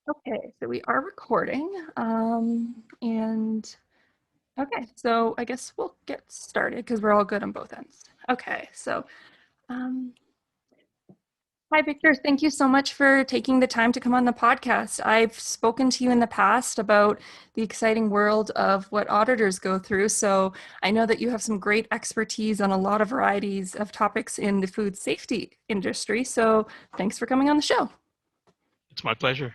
Okay, so we are recording. And okay, so I guess we'll get started because we're all good on both ends. Okay, so um, hi, Victor. Thank you so much for taking the time to come on the podcast. I've spoken to you in the past about the exciting world of what auditors go through. So I know that you have some great expertise on a lot of varieties of topics in the food safety industry. So thanks for coming on the show. It's my pleasure.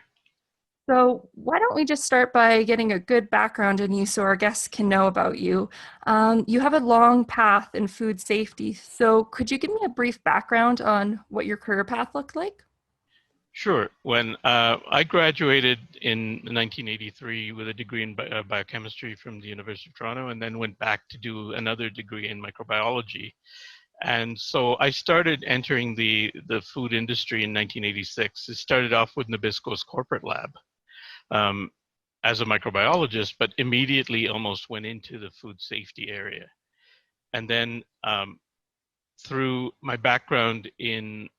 So why don't we just start by getting a good background on you so our guests can know about you. You have a long path in food safety. So could you give me a brief background on what your career path looked like? Sure. When I graduated in 1983 with a degree in biochemistry from the University of Toronto, and then went back to do another degree in microbiology. And so I started entering the food industry in 1986. It started off with Nabisco's corporate lab um, as a microbiologist, but immediately almost went into the food safety area. And then through my background in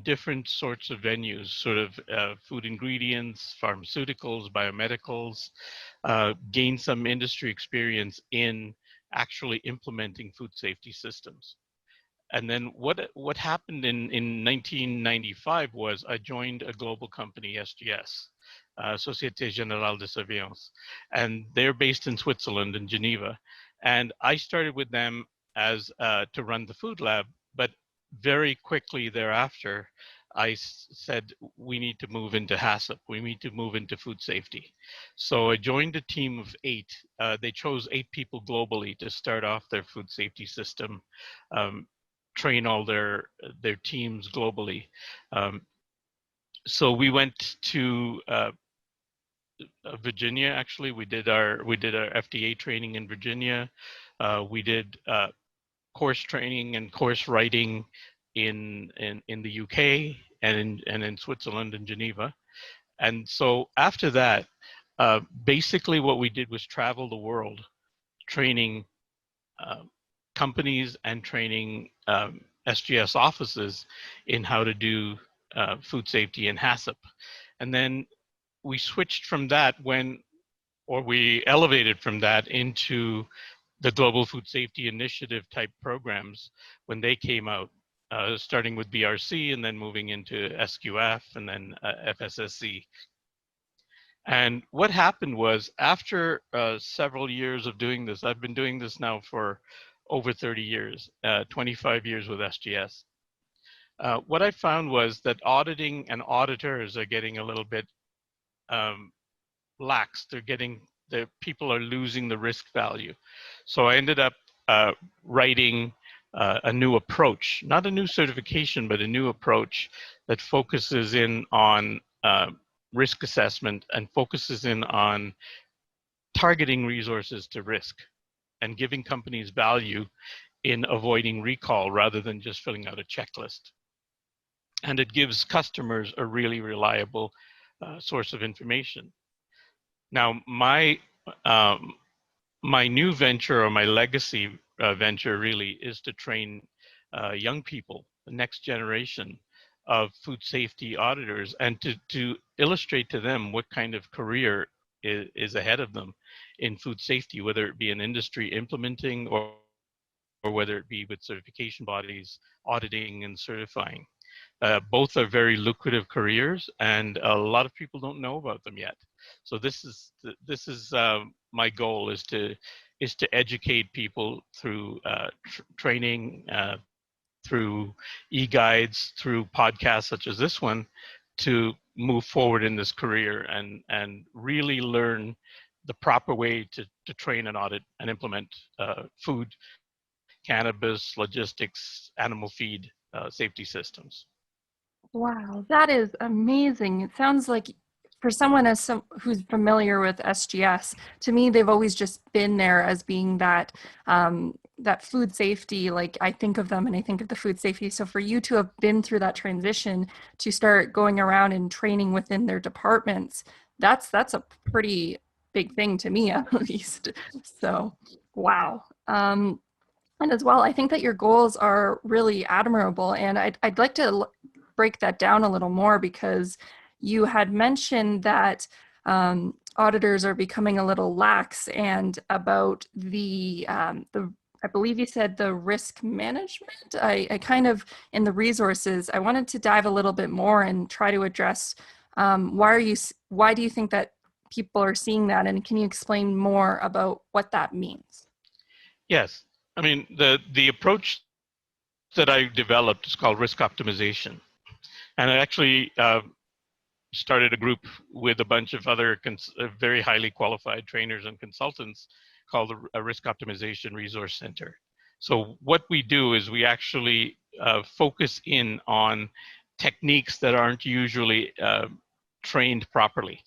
different sorts of venues, sort of food ingredients, pharmaceuticals, biomedicals, gained some industry experience in actually implementing food safety systems. And then what happened in 1995 was I joined a global company, SGS, Société Générale de Surveillance, and they're based in Switzerland, in Geneva. And I started with them as to run the food lab, but very quickly thereafter, I said, we need to move into HACCP. We need to move into food safety. So I joined a team of 8. They chose 8 people globally to start off their food safety system, train all their teams globally. So we went to Virginia. Actually, we did our FDA training in Virginia. We did course training and course writing in the UK and in Switzerland and Geneva. And so after that, basically what we did was travel the world, training companies and training SGS offices in how to do food safety and HACCP. And then we switched from that we elevated from that into the Global Food Safety Initiative type programs when they came out, starting with BRC and then moving into SQF and then FSSC. And what happened was after several years of doing this, I've been doing this now for over 30 years, 25 years with SGS. What I found was that auditing and auditors are getting a little bit lax. The people are losing the risk value. So I ended up writing a new approach, not a new certification, but a new approach that focuses in on risk assessment and focuses in on targeting resources to risk and giving companies value in avoiding recall rather than just filling out a checklist. And it gives customers a really reliable source of information. Now, my new venture, or my legacy venture really, is to train young people, the next generation of food safety auditors, and to illustrate to them what kind of career is ahead of them in food safety, whether it be in industry implementing or whether it be with certification bodies, auditing and certifying. Both are very lucrative careers, and a lot of people don't know about them yet. So this is my goal, is to educate people through training, through e-guides, through podcasts such as this one, to move forward in this career and really learn the proper way to train and audit and implement food, cannabis, logistics, animal feed safety systems. Wow, that is amazing. It sounds like for someone who's familiar with SGS, to me, they've always just been there as being that that food safety. Like I think of them and I think of the food safety. So for you to have been through that transition to start going around and training within their departments, that's a pretty big thing to me, at least. So, wow. And as well, I think that your goals are really admirable, and I'd like to break that down a little more because you had mentioned that auditors are becoming a little lax and about I believe you said the risk management. I kind of, in the resources, I wanted to dive a little bit more and try to address why do you think that people are seeing that? And can you explain more about what that means? Yes. I mean, the approach that I developed is called risk optimization. And I actually started a group with a bunch of other very highly qualified trainers and consultants called a Risk Optimization Resource Center. So what we do is we actually focus in on techniques that aren't usually trained properly,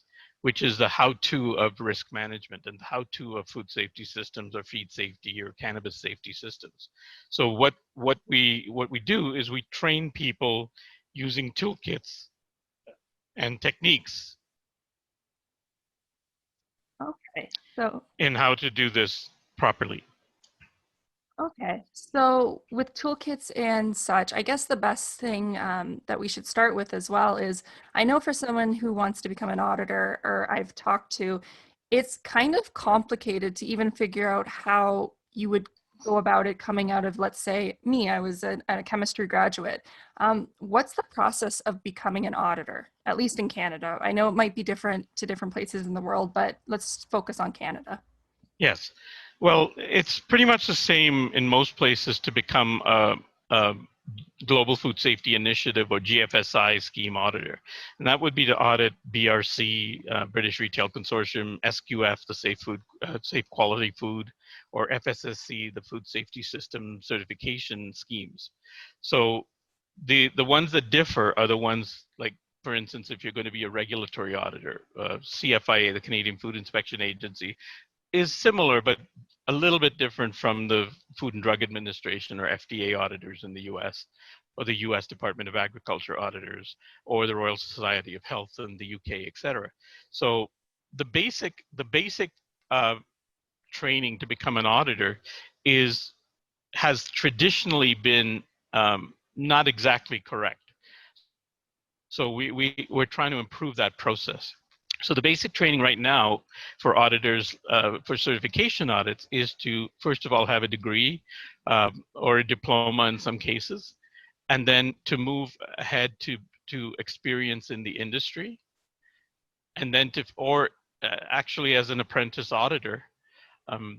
which is the how-to of risk management and the how-to of food safety systems or feed safety or cannabis safety systems. So what we do is we train people using toolkits and techniques Okay, so in how to do this properly. okay, so with toolkits and such, I guess the best thing that we should start with as well is I know for someone who wants to become an auditor, or I've talked to, it's kind of complicated to even figure out how you would go about it coming out of, let's say, me, I was a chemistry graduate. What's the process of becoming an auditor, at least in Canada? I know it might be different to different places in the world, but let's focus on Canada. Yes. Well, it's pretty much the same in most places to become a Global Food Safety Initiative or GFSI scheme auditor. And that would be to audit BRC, British Retail Consortium, SQF, the Safe Quality Food, or FSSC, the Food Safety System certification schemes. So the ones that differ are the ones like, for instance, if you're going to be a regulatory auditor, CFIA, the Canadian Food Inspection Agency, is similar, but a little bit different from the Food and Drug Administration or FDA auditors in the US, or the US Department of Agriculture auditors, or the Royal Society of Health in the UK, etc. So the basic training to become an auditor has traditionally been not exactly correct. So we're trying to improve that process. So the basic training right now for auditors, for certification audits, is to, first of all, have a degree or a diploma in some cases, and then to move ahead to experience in the industry, and then actually as an apprentice auditor,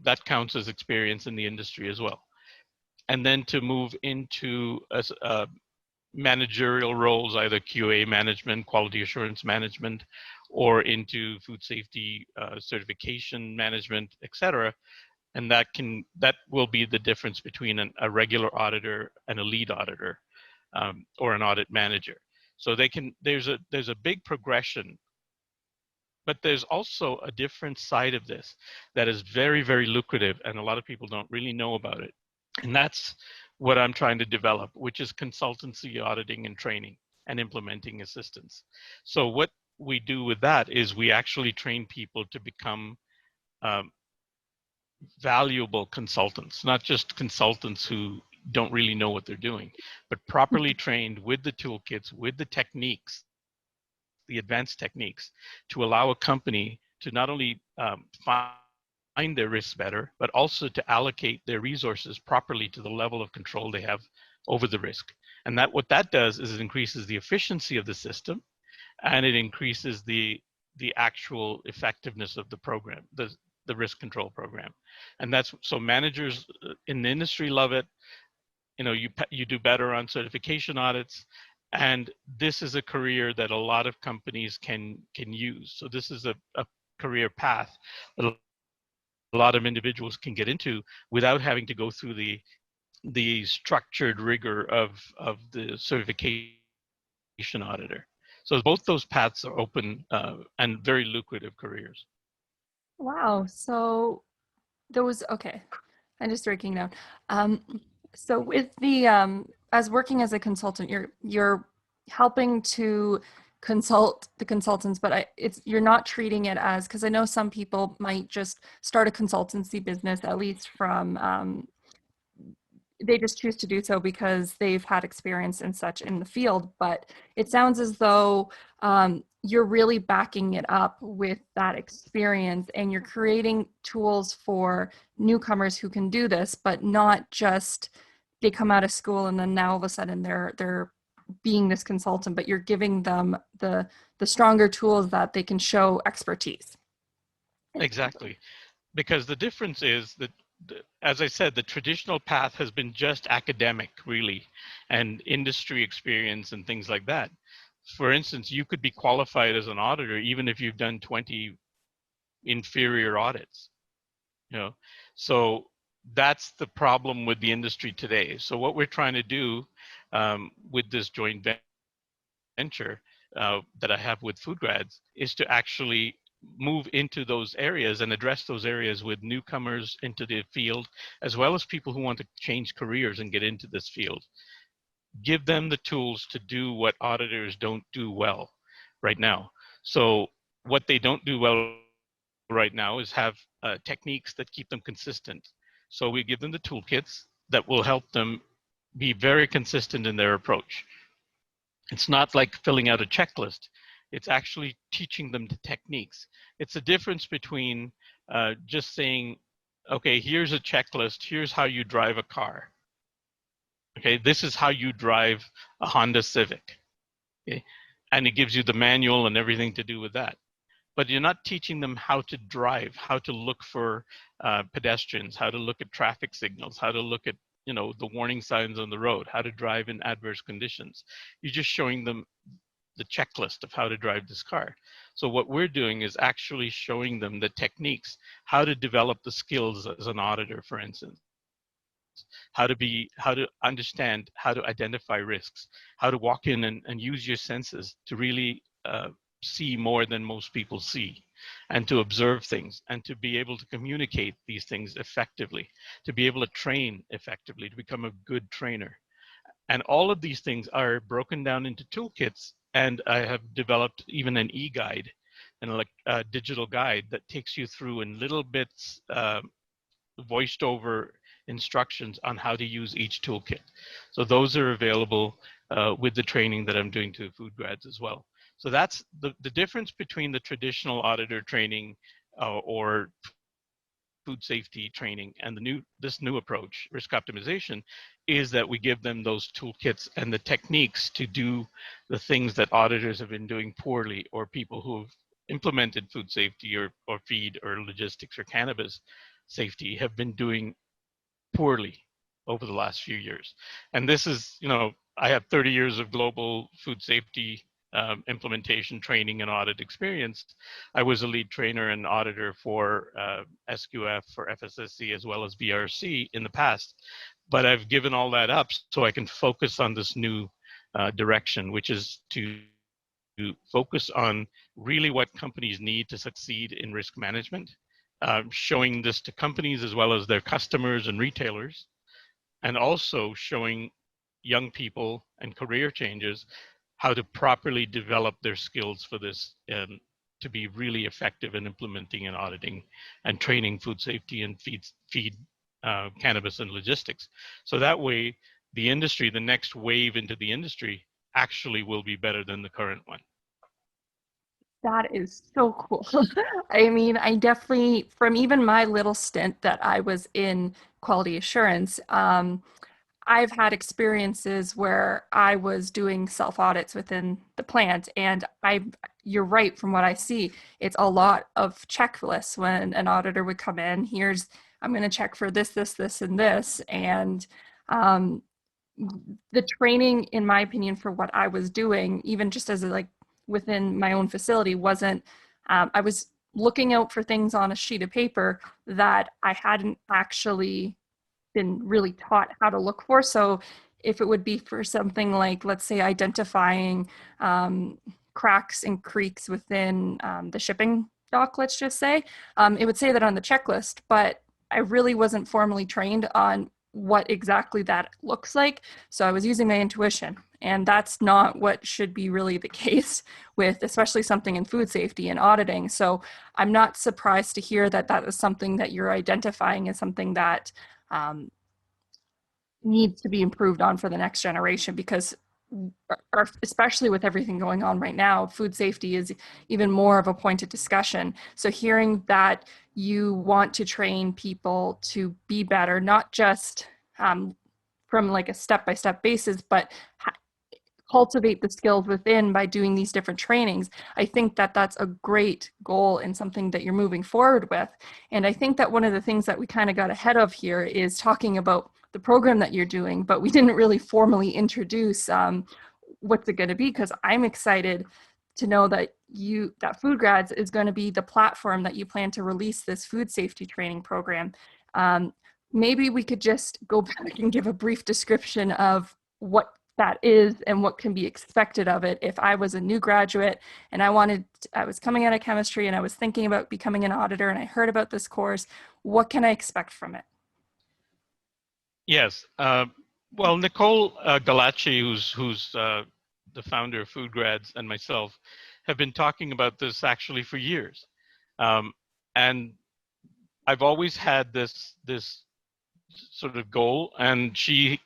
that counts as experience in the industry as well. And then to move into managerial roles, either QA management, quality assurance management, or into food safety certification management, etc. And that will be the difference between a regular auditor and a lead auditor, or an audit manager. So there's a big progression, but there's also a different side of this that is very, very lucrative, and a lot of people don't really know about it. And that's what I'm trying to develop, which is consultancy auditing and training and implementing assistance. So what we do with that is we actually train people to become valuable consultants, not just consultants who don't really know what they're doing, but properly trained with the toolkits, with the techniques, the advanced techniques, to allow a company to not only find their risks better, but also to allocate their resources properly to the level of control they have over the risk. And what that does is it increases the efficiency of the system, and it increases the actual effectiveness of the program, the risk control program. And that's, so managers in the industry love it. You know, you do better on certification audits, and this is a career that a lot of companies can use. So this is a career path that a lot of individuals can get into without having to go through the structured rigor of the certification auditor. So both those paths are open and very lucrative careers. Wow. So okay. I'm just breaking down. So with the as working as a consultant, you're helping to consult the consultants, but you're not treating it as, because I know some people might just start a consultancy business, at least from they just choose to do so because they've had experience and such in the field. But it sounds as though you're really backing it up with that experience, and you're creating tools for newcomers who can do this, but not just they come out of school and then now all of a sudden they're being this consultant, but you're giving them the stronger tools that they can show expertise. Exactly. Because the difference is that, as I said, the traditional path has been just academic, really, and industry experience and things like that. For instance, you could be qualified as an auditor even if you've done 20 inferior audits, you know. So that's the problem with the industry today. So what we're trying to do with this joint venture that I have with FoodGrads is to actually move into those areas and address those areas with newcomers into the field, as well as people who want to change careers and get into this field. Give them the tools to do what auditors don't do well right now. So what they don't do well right now is have techniques that keep them consistent. So we give them the toolkits that will help them be very consistent in their approach. It's not like filling out a checklist. It's actually teaching them the techniques. It's a difference between just saying, okay, here's a checklist, here's how you drive a car. Okay, this is how you drive a Honda Civic. Okay, and it gives you the manual and everything to do with that. But you're not teaching them how to drive, how to look for pedestrians, how to look at traffic signals, how to look at, you know, the warning signs on the road, how to drive in adverse conditions. You're just showing them the checklist of how to drive this car. So what we're doing is actually showing them the techniques, how to develop the skills as an auditor, for instance, how to understand, how to identify risks, how to walk in and use your senses to really see more than most people see, and to observe things, and to be able to communicate these things effectively, to be able to train effectively, to become a good trainer. And all of these things are broken down into toolkits, and I have developed even an e-guide, a digital guide that takes you through in little bits, voiced over instructions on how to use each toolkit. So those are available with the training that I'm doing to FoodGrads as well. So that's the difference between the traditional auditor training or food safety training and this new approach, risk optimization, is that we give them those toolkits and the techniques to do the things that auditors have been doing poorly, or people who have implemented food safety or feed or logistics or cannabis safety have been doing poorly over the last few years. And this is, you know, I have 30 years of global food safety implementation, training, and audit experience. I was a lead trainer and auditor for SQF, for FSSC, as well as BRC in the past. But I've given all that up so I can focus on this new direction, which is to focus on really what companies need to succeed in risk management, showing this to companies as well as their customers and retailers, and also showing young people and career changers how to properly develop their skills for this, and to be really effective in implementing and auditing and training food safety and feed cannabis and logistics. So that way, the industry, the next wave into the industry, actually will be better than the current one. That is so cool. I mean, I definitely, from even my little stint that I was in quality assurance, I've had experiences where I was doing self audits within the plant, and you're right, from what I see, it's a lot of checklists when an auditor would come in. I'm going to check for this, this, this, and this. And um, the training, in my opinion, for what I was doing, even just as like within my own facility, wasn't, I was looking out for things on a sheet of paper that I hadn't actually been really taught how to look for. So if it would be for something like, let's say, identifying cracks and creaks within the shipping dock, let's just say, it would say that on the checklist, but I really wasn't formally trained on what exactly that looks like. So I was using my intuition, and that's not what should be really the case with, especially something in food safety and auditing. So I'm not surprised to hear that that is something that you're identifying as something that needs to be improved on for the next generation, because especially with everything going on right now, food safety is even more of a point of discussion. So hearing that you want to train people to be better, not just from like a step-by-step basis, but cultivate the skills within by doing these different trainings. I think that that's a great goal and something that you're moving forward with. And I think that one of the things that we kind of got ahead of here is talking about the program that you're doing, but we didn't really formally introduce what's it going to be, because I'm excited to know that FoodGrads is going to be the platform that you plan to release this food safety training program. Maybe we could just go back and give a brief description of what that is and what can be expected of it. If I was a new graduate and I was coming out of chemistry and I was thinking about becoming an auditor and I heard about this course, what can I expect from it? Yes. Well, Nicole Galacci, who's the founder of FoodGrads, and myself have been talking about this actually for years. And I've always had this sort of goal, and she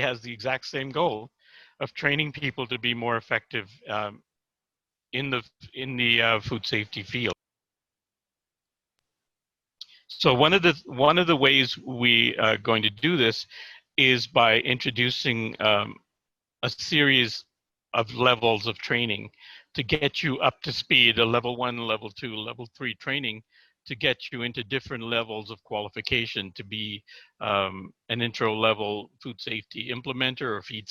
has the exact same goal of training people to be more effective in the food safety field. So one of the ways we are going to do this is by introducing a series of levels of training to get you up to speed, a level 1, level 2, level 3 training to get you into different levels of qualification to be an intro level food safety implementer or feed.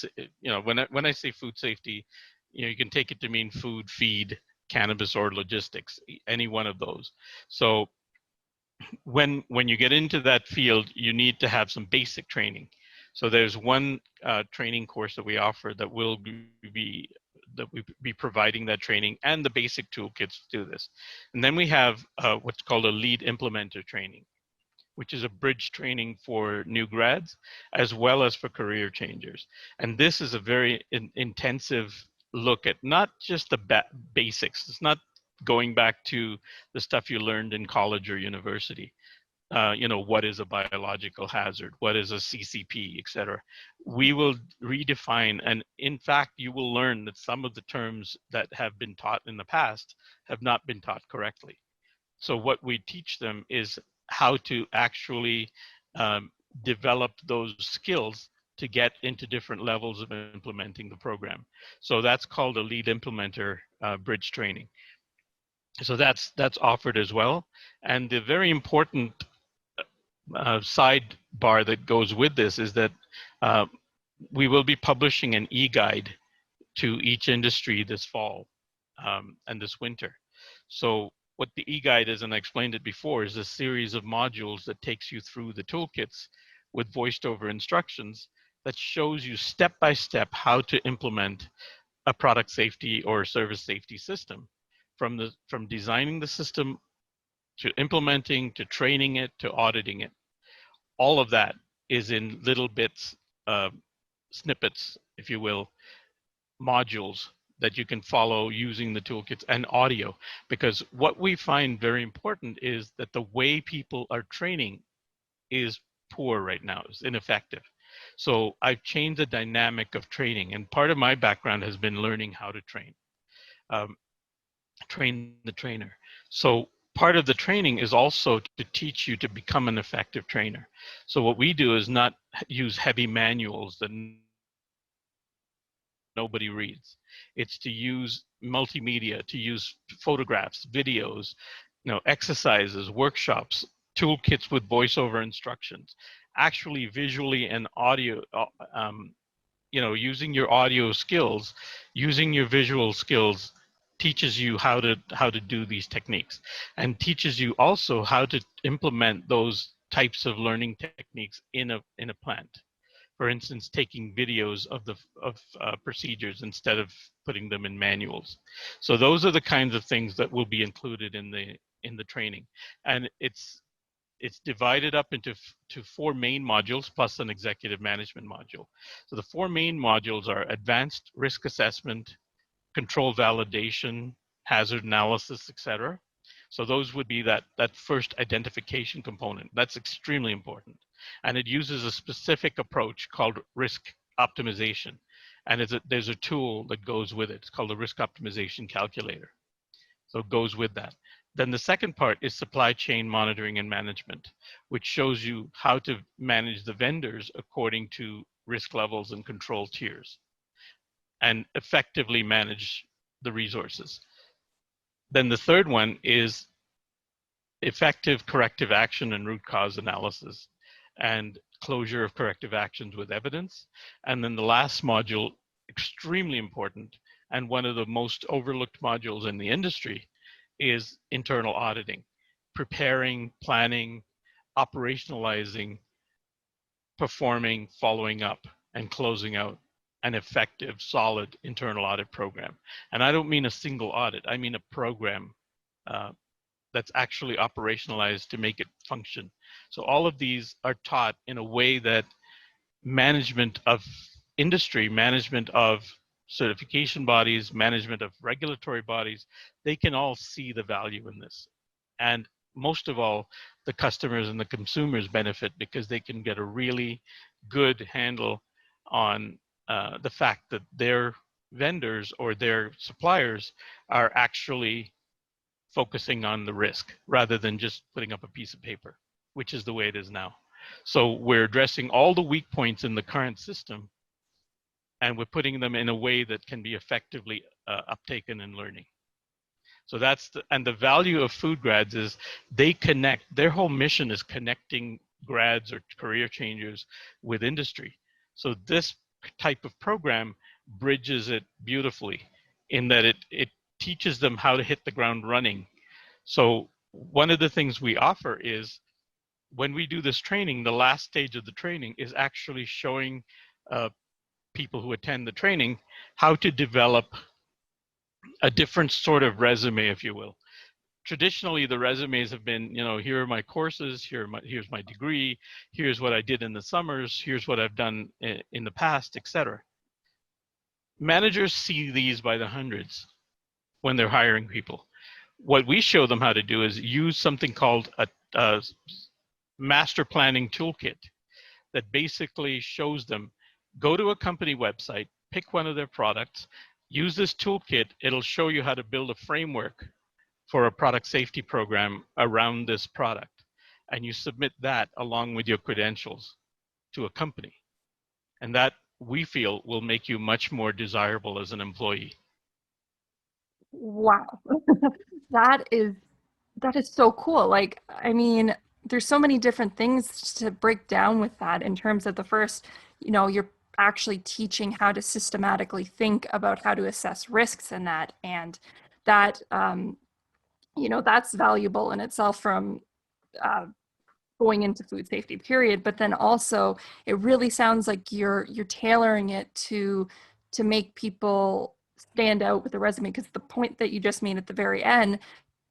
When I say food safety, you can take it to mean food, feed, cannabis, or logistics, any one of those. So when you get into that field, you need to have some basic training. So there's one training course that we offer that will be providing that training and the basic toolkits to do this. And then we have what's called a lead implementer training, which is a bridge training for new grads as well as for career changers. And this is a very intensive look at not just the basics. It's not going back to the stuff you learned in college or university. What is a biological hazard? What is a CCP, et cetera. We will redefine, and in fact, you will learn that some of the terms that have been taught in the past have not been taught correctly. So what we teach them is how to actually develop those skills to get into different levels of implementing the program. So that's called a lead implementer bridge training. So that's offered as well. And the very important sidebar that goes with this is that we will be publishing an e-guide to each industry this fall and this winter. So what the e-guide is, and I explained it before, is a series of modules that takes you through the toolkits with voiced over instructions that shows you step by step how to implement a product safety or service safety system, from designing the system to implementing, to training it, to auditing it. All of that is in little bits, snippets, if you will, modules that you can follow using the toolkits and audio. Because what we find very important is that the way people are training is poor right now, is ineffective. So I've changed the dynamic of training, and part of my background has been learning how to train the trainer. So part of the training is also to teach you to become an effective trainer. So what we do is not use heavy manuals that nobody reads. It's to use multimedia, to use photographs, videos, exercises, workshops, toolkits with voiceover instructions, actually visually and audio, using your audio skills, using your visual skills teaches you how to do these techniques, and teaches you also how to implement those types of learning techniques in a plant. For instance, taking videos of procedures instead of putting them in manuals. So those are the kinds of things that will be included in the training, and it's divided up into four main modules plus an executive management module. So the four main modules are advanced risk assessment, control validation, hazard analysis, etc. So those would be that first identification component. That's extremely important. And it uses a specific approach called risk optimization. And there's a tool that goes with it. It's called the risk optimization calculator. So it goes with that. Then the second part is supply chain monitoring and management, which shows you how to manage the vendors according to risk levels and control tiers and effectively manage the resources. Then the third one is effective corrective action and root cause analysis and closure of corrective actions with evidence. And then the last module, extremely important, and one of the most overlooked modules in the industry, is internal auditing, preparing, planning, operationalizing, performing, following up, and closing out an effective, solid internal audit program. And I don't mean a single audit, I mean a program that's actually operationalized to make it function. So all of these are taught in a way that management of industry, management of certification bodies, management of regulatory bodies, they can all see the value in this. And most of all, the customers and the consumers benefit because they can get a really good handle on the fact that their vendors or their suppliers are actually focusing on the risk rather than just putting up a piece of paper, which is the way it is now. So we're addressing all the weak points in the current system, and we're putting them in a way that can be effectively uptaken in learning. So that's and the value of FoodGrads is they connect, their whole mission is connecting grads or career changers with industry. So this type of program bridges it beautifully in that it teaches them how to hit the ground running. So one of the things we offer is when we do this training, the last stage of the training is actually showing people who attend the training how to develop a different sort of resume, if you will. Traditionally, the resumes have been, you know, here are my courses, here's my degree, here's what I did in the summers, here's what I've done in the past, etc. Managers see these by the hundreds when they're hiring people. What we show them how to do is use something called a master planning toolkit that basically shows them, go to a company website, pick one of their products, use this toolkit, it'll show you how to build a framework for a product safety program around this product. And you submit that along with your credentials to a company. And that, we feel, will make you much more desirable as an employee. Wow. That is so cool. Like, I mean, there's so many different things to break down with that in terms of the first, you know, you're actually teaching how to systematically think about how to assess risks in that. And that, you know, that's valuable in itself from going into food safety period. But then also it really sounds like you're tailoring it to make people stand out with the resume, because the point that you just made at the very end,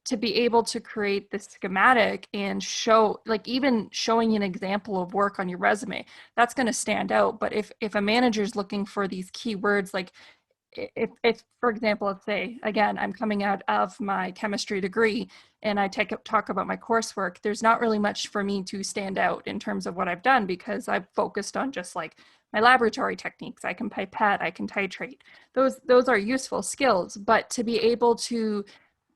to be able to create this schematic and show, like even showing an example of work on your resume, that's going to stand out. But if a manager's looking for these keywords, like if for example, let's say again, I'm coming out of my chemistry degree and I talk about my coursework, there's not really much for me to stand out in terms of what I've done, because I've focused on just like my laboratory techniques. I can pipette, I can titrate. Those are useful skills, but to be able to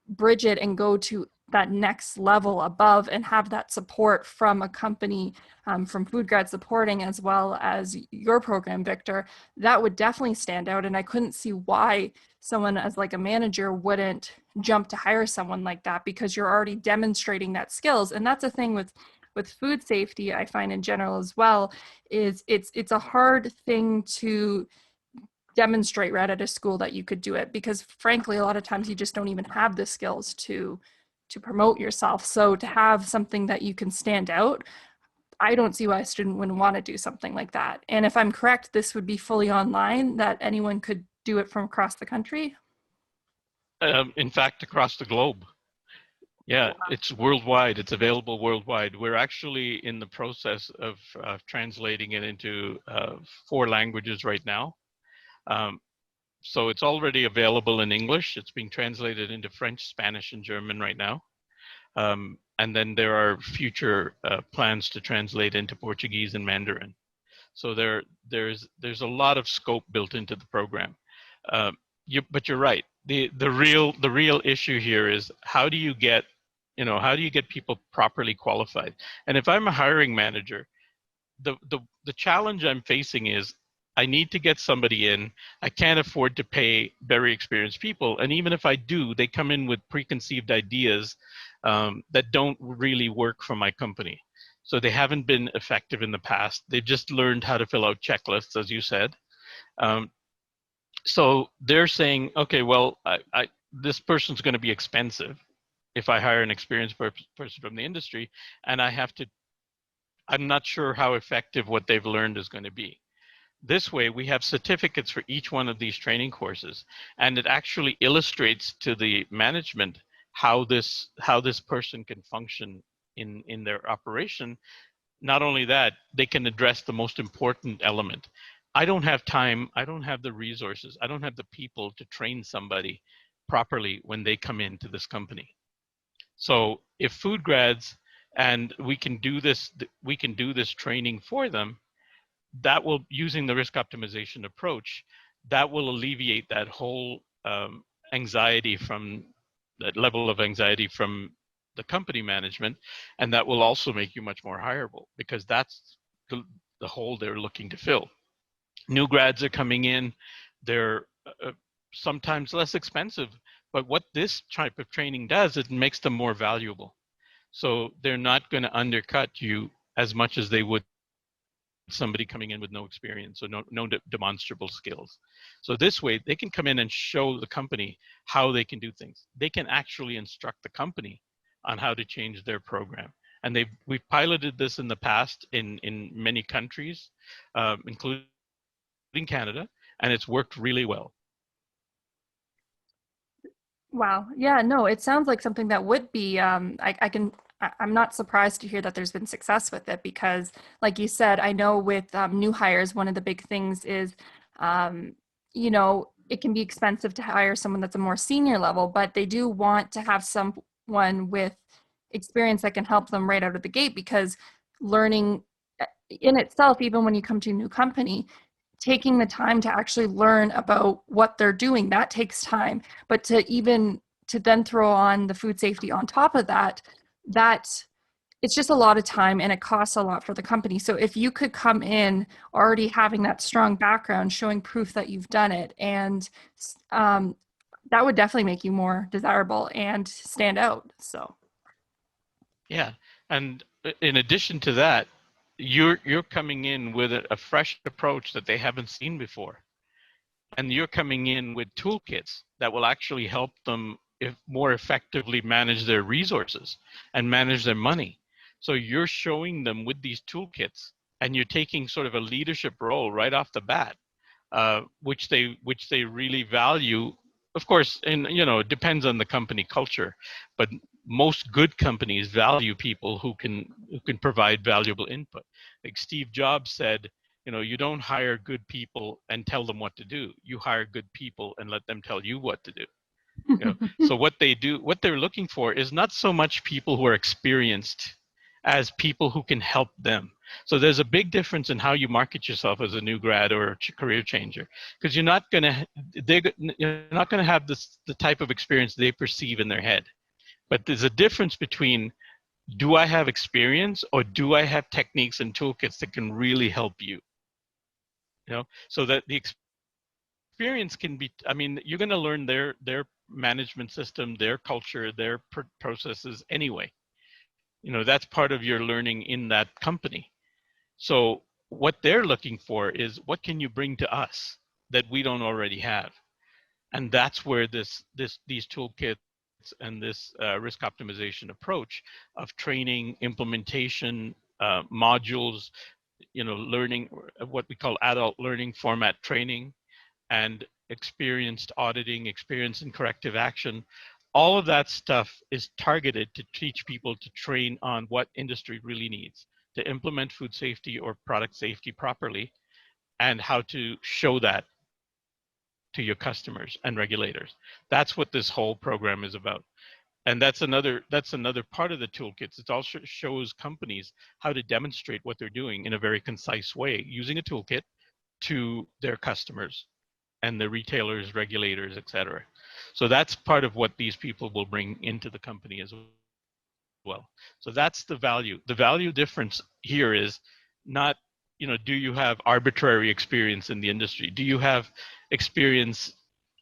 bridge it and go to that next level above and have that support from a company, from FoodGrads supporting, as well as your program, Victor, that would definitely stand out. And I couldn't see why someone as like a manager wouldn't jump to hire someone like that, because you're already demonstrating that skills. And that's a thing with food safety, I find in general as well, is it's a hard thing to demonstrate right at a school that you could do it, because frankly a lot of times you just don't even have the skills to promote yourself. So to have something that you can stand out, I don't see why a student wouldn't want to do something like that. And if I'm correct, this would be fully online, that anyone could do it from across the country? In fact, across the globe. Yeah, it's worldwide. It's available worldwide. We're actually in the process of translating it into 4 languages right now. So it's already available in English. It's being translated into French, Spanish, and German right now. and then there are future plans to translate into Portuguese and Mandarin. So there's a lot of scope built into the program. But you're right. The real issue here is how do you get people properly qualified? And if I'm a hiring manager, the challenge I'm facing is I need to get somebody in. I can't afford to pay very experienced people, and even if I do, they come in with preconceived ideas that don't really work for my company. So they haven't been effective in the past. They've just learned how to fill out checklists, as you said. Um, so they're saying, okay, well, this person's going to be expensive if I hire an experienced person from the industry, and I'm not sure how effective what they've learned is going to be. This way, we have certificates for each one of these training courses, and it actually illustrates to the management how this person can function in their operation. Not only that, they can address the most important element. I don't have time, I don't have the resources, I don't have the people to train somebody properly when they come into this company. So if FoodGrads and we can do this training for them, that will, using the risk optimization approach, that will alleviate that whole anxiety from that level of anxiety from the company management, and that will also make you much more hireable because that's the hole they're looking to fill. New grads are coming in, they're sometimes less expensive, but what this type of training does, it makes them more valuable. So they're not going to undercut you as much as they would somebody coming in with no experience or no demonstrable skills. So this way, they can come in and show the company how they can do things. They can actually instruct the company on how to change their program. And we've piloted this in the past in many countries, including Canada, and it's worked really well. Wow. Yeah, no, it sounds like something that would be, I'm not surprised to hear that there's been success with it because, like you said, I know with new hires, one of the big things is, um, it can be expensive to hire someone that's a more senior level, but they do want to have someone with experience that can help them right out of the gate because learning in itself, even when you come to a new company, taking the time to actually learn about what they're doing, that takes time. But to then throw on the food safety on top of that, that it's just a lot of time and it costs a lot for the company. So if you could come in already having that strong background, showing proof that you've done it, and that would definitely make you more desirable and stand out. So Yeah, and in addition to that, you're coming in with a fresh approach that they haven't seen before, and you're coming in with toolkits that will actually help them more effectively manage their resources and manage their money. So you're showing them with these toolkits, and you're taking sort of a leadership role right off the bat, which they really value. Of course, and it depends on the company culture, but most good companies value people who can provide valuable input. Like Steve Jobs said, you don't hire good people and tell them what to do. You hire good people and let them tell you what to do. So what they're looking for is not so much people who are experienced as people who can help them. So there's a big difference in how you market yourself as a new grad or a career changer, because you're not going to have the type of experience they perceive in their head. But there's a difference between, do I have experience or do I have techniques and toolkits that can really help you? So that the experience can be, you're going to learn their management system, their culture, their processes anyway. That's part of your learning in that company. So what they're looking for is, what can you bring to us that we don't already have? And that's where these toolkits and this risk optimization approach of training, implementation, modules, learning, what we call adult learning format training, and experienced auditing, experience in corrective action. All of that stuff is targeted to teach people to train on what industry really needs to implement food safety or product safety properly, and how to show that to your customers and regulators. That's what this whole program is about. And that's another part of the toolkits. It also shows companies how to demonstrate what they're doing in a very concise way using a toolkit to their customers and the retailers, regulators, etc. So that's part of what these people will bring into the company as well. So that's the value. The value difference here is not, do you have arbitrary experience in the industry? Do you have experience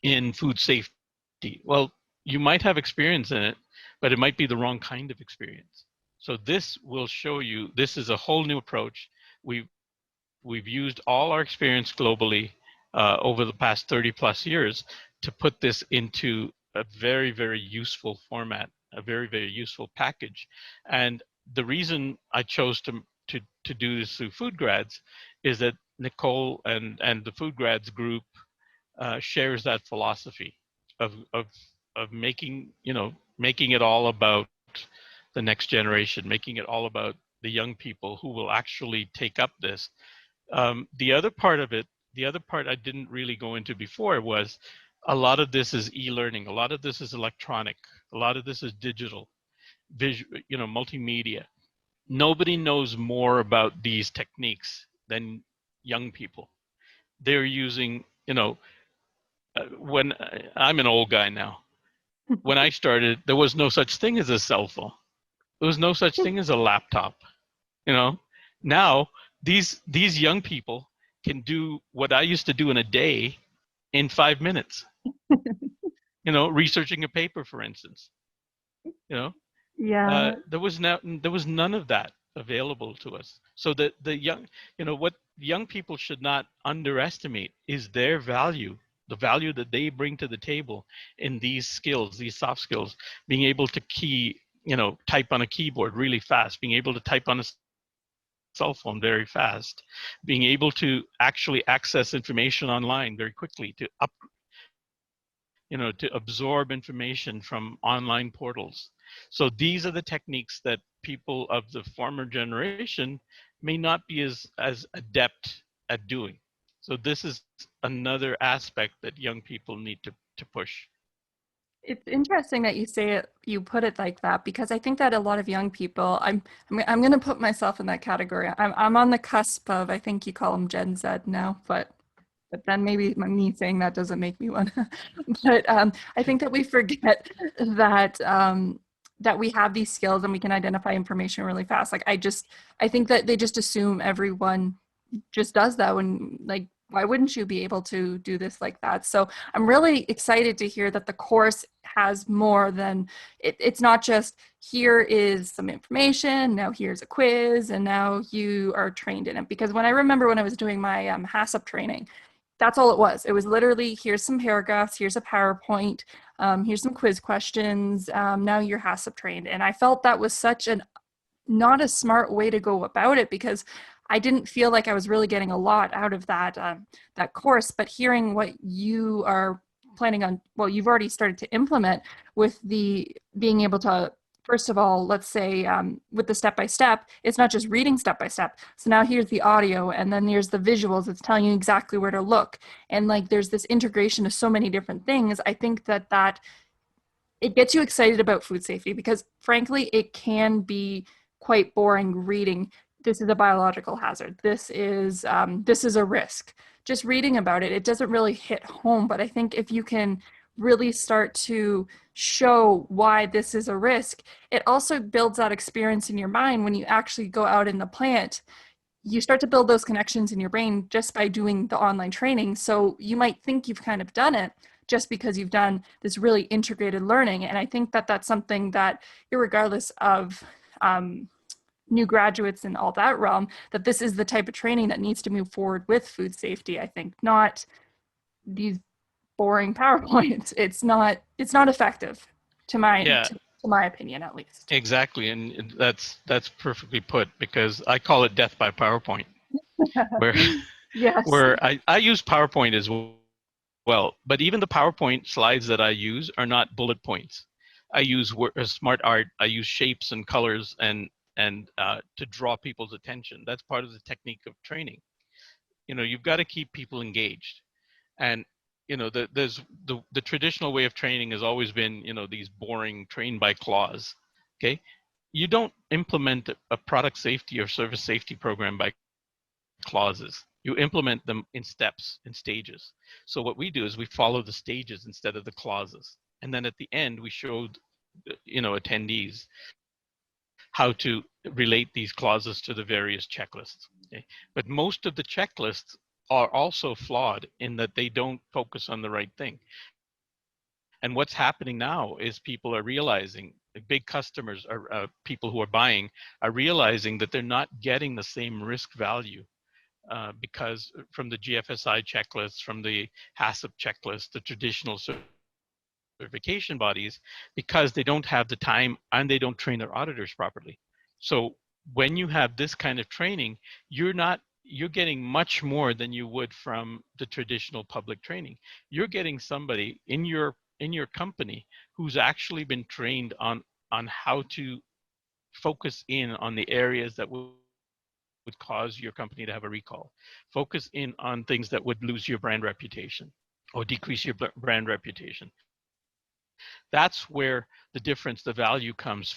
in food safety? Well, you might have experience in it, but it might be the wrong kind of experience. So this will show you, this is a whole new approach. We've used all our experience globally over the past 30 plus years to put this into a very, very useful format, a very, very useful package. And the reason I chose to do this through FoodGrads is that Nicole and the FoodGrads group shares that philosophy of making, making it all about the next generation, making it all about the young people who will actually take up this. The other part of it, the other part I didn't really go into before was a lot of this is e-learning. A lot of this is electronic. A lot of this is digital, multimedia. Nobody knows more about these techniques than young people. They're using, when I'm an old guy now. When I started, there was no such thing as a cell phone. There was no such thing as a laptop. You know, now these young people can do what I used to do in a day in 5 minutes. Researching a paper, for instance. You know, Yeah. there was none of that available to us. So the young, what young people should not underestimate is their value, the value that they bring to the table in these skills, these soft skills, being able to type on a keyboard really fast, being able to type on a cell phone very fast, being able to actually access information online very quickly, to absorb information from online portals. So these are the techniques that people of the former generation may not be as adept at doing. So this is another aspect that young people need to push. It's interesting that you put it like that, because I think that a lot of young people, I'm going to put myself in that category. I'm on the cusp of, I think you call them Gen Z now, but then maybe me saying that doesn't make me one. But I think that we forget that that we have these skills and we can identify information really fast. Like I think that they just assume everyone just does that, when, like, why wouldn't you be able to do this like that? So I'm really excited to hear that the course has more than it's not just here is some information, now here's a quiz, and now you are trained in it. Because when I remember when I was doing my HACCP training, that's all it was. It was literally, here's some paragraphs, here's a PowerPoint, here's some quiz questions, now you're HACCP trained. And I felt that was such an not a smart way to go about it, because I didn't feel like I was really getting a lot out of that course. But hearing what you are planning on, well, you've already started to implement with the being able to, first of all, let's say with the step-by-step, it's not just reading step-by-step. So now here's the audio, and then there's the visuals. It's telling you exactly where to look. And like, there's this integration of so many different things. I think that it gets you excited about food safety, because frankly, it can be quite boring reading, this is a biological hazard, this is a risk. Just reading about it, it doesn't really hit home. But I think if you can really start to show why this is a risk, it also builds that experience in your mind. When you actually go out in the plant, you start to build those connections in your brain just by doing the online training. So you might think you've kind of done it just because you've done this really integrated learning. And I think that that's something that, irregardless of new graduates and all that realm, that this is the type of training that needs to move forward with food safety. I think not these boring PowerPoints. It's not effective Yeah, to my opinion, at least. exactly. And that's perfectly put, because I call it death by PowerPoint, where Yes. where I use PowerPoint as well, but even the PowerPoint slides that I use are not bullet points. I use smart art. I use shapes and colors and to draw people's attention. That's part of the technique of training. You've got to keep people engaged, and there's the traditional way of training has always been, these boring train by clause. Okay, you don't implement a product safety or service safety program by clauses. You implement them in steps, in stages. So what we do is we follow the stages instead of the clauses, and then at the end we showed, attendees how to relate these clauses to the various checklists. Okay? But most of the checklists are also flawed in that they don't focus on the right thing. And what's happening now is people are realizing, big customers are people who are buying are realizing that they're not getting the same risk value because from the GFSI checklist, from the HACCP checklist, the traditional certification bodies, because they don't have the time and they don't train their auditors properly. So when you have this kind of training, you're getting much more than you would from the traditional public training. You're getting somebody in your company who's actually been trained on how to focus in on the areas that would cause your company to have a recall. Focus in on things that would lose your brand reputation or decrease your brand reputation. That's where the difference, the value comes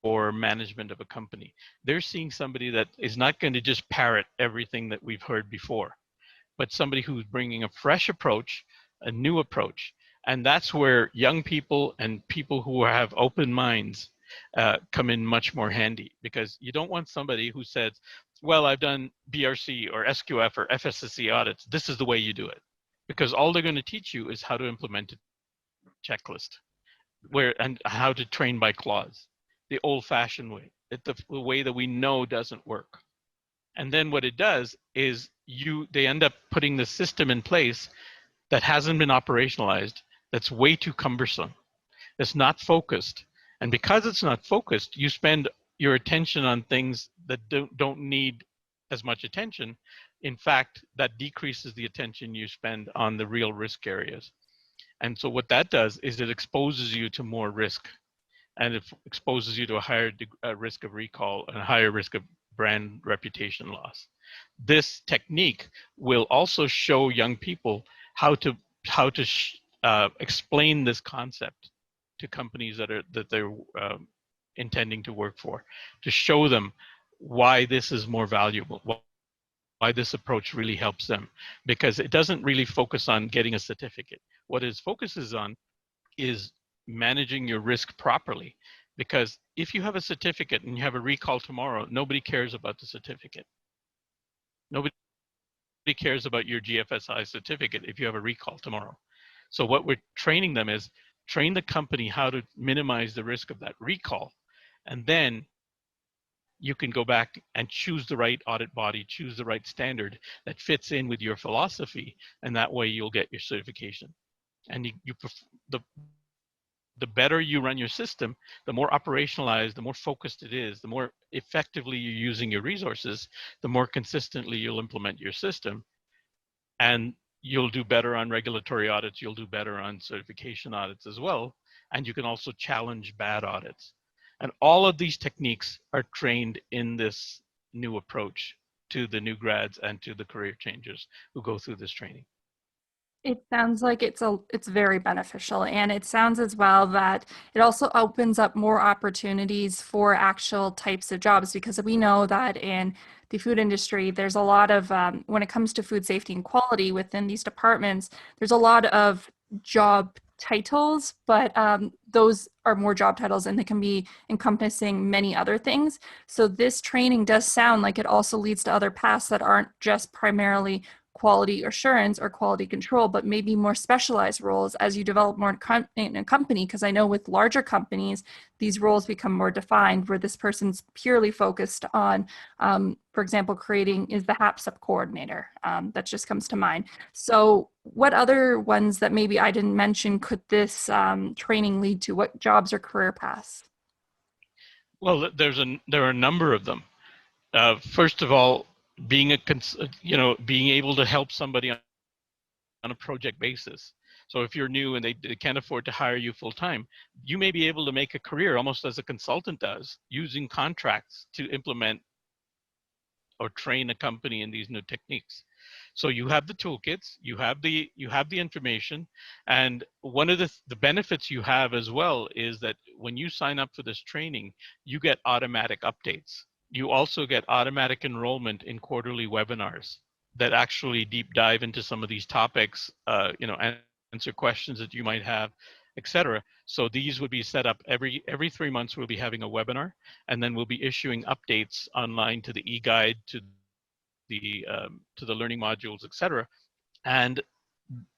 for management of a company. They're seeing somebody that is not going to just parrot everything that we've heard before, but somebody who's bringing a fresh approach, a new approach. And that's where young people and people who have open minds come in much more handy, because you don't want somebody who says, well, I've done BRC or SQF or FSSC audits. This is the way you do it. Because all they're going to teach you is how to implement a checklist and how to train by clause, the old-fashioned way, the way that we know doesn't work. And then what it does is they end up putting the system in place that hasn't been operationalized, that's way too cumbersome, that's not focused. And because it's not focused, you spend your attention on things that don't need as much attention. In fact, that decreases the attention you spend on the real risk areas. And so what that does is it exposes you to more risk, and it exposes you to a higher risk of recall and a higher risk of brand reputation loss. This technique will also show young people how to explain this concept to companies that they're intending to work for, to show them why this is more valuable, why this approach really helps them, because it doesn't really focus on getting a certificate. What it focuses on is managing your risk properly. Because if you have a certificate and you have a recall tomorrow, nobody cares about the certificate. Nobody cares about your GFSI certificate if you have a recall tomorrow. So what we're training them is train the company how to minimize the risk of that recall. And then you can go back and choose the right audit body, choose the right standard that fits in with your philosophy, and that way you'll get your certification. And the better you run your system, the more operationalized, the more focused it is, the more effectively you're using your resources, the more consistently you'll implement your system. And you'll do better on regulatory audits, you'll do better on certification audits as well. And you can also challenge bad audits. And all of these techniques are trained in this new approach to the new grads and to the career changers who go through this training. It sounds like it's very beneficial, and it sounds as well that it also opens up more opportunities for actual types of jobs, because we know that in the food industry, there's a lot of when it comes to food safety and quality within these departments, there's a lot of job titles, but those are more job titles and they can be encompassing many other things. So this training does sound like it also leads to other paths that aren't just primarily quality assurance or quality control, but maybe more specialized roles as you develop more in a company. Because I know with larger companies, these roles become more defined, where this person's purely focused on, for example, creating is the HACCP coordinator. That just comes to mind. So what other ones that maybe I didn't mention could this training lead to? What jobs or career paths? Well, there are a number of them. First of all, being being able to help somebody on a project basis. So if you're new and they can't afford to hire you full time, you may be able to make a career almost as a consultant does, using contracts to implement or train a company in these new techniques. So you have the toolkits, you have the information, and one of the benefits you have as well is that when you sign up for this training, you get automatic updates. You also get automatic enrollment in quarterly webinars that actually deep dive into some of these topics, answer questions that you might have, etc. So these would be set up every 3 months. We'll be having a webinar, and then we'll be issuing updates online to the e-guide, to the learning modules, etc. And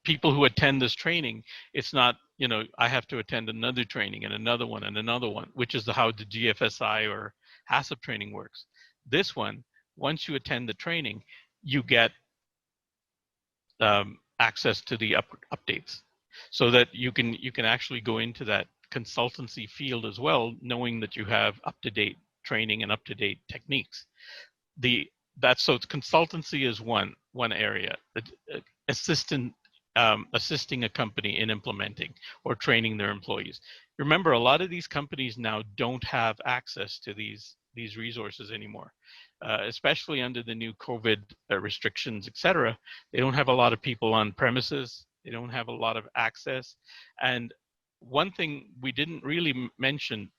people who attend this training, it's not, I have to attend another training and another one, which is how the GFSI or HACCP training works. This one, once you attend the training, you get access to the updates, so that you can actually go into that consultancy field as well, knowing that you have up-to-date training and up-to-date techniques. So consultancy is one area. Assisting a company in implementing or training their employees. Remember, a lot of these companies now don't have access to these resources anymore, especially under the new COVID restrictions, etc. They don't have a lot of people on premises. They don't have a lot of access. And one thing we didn't really mention,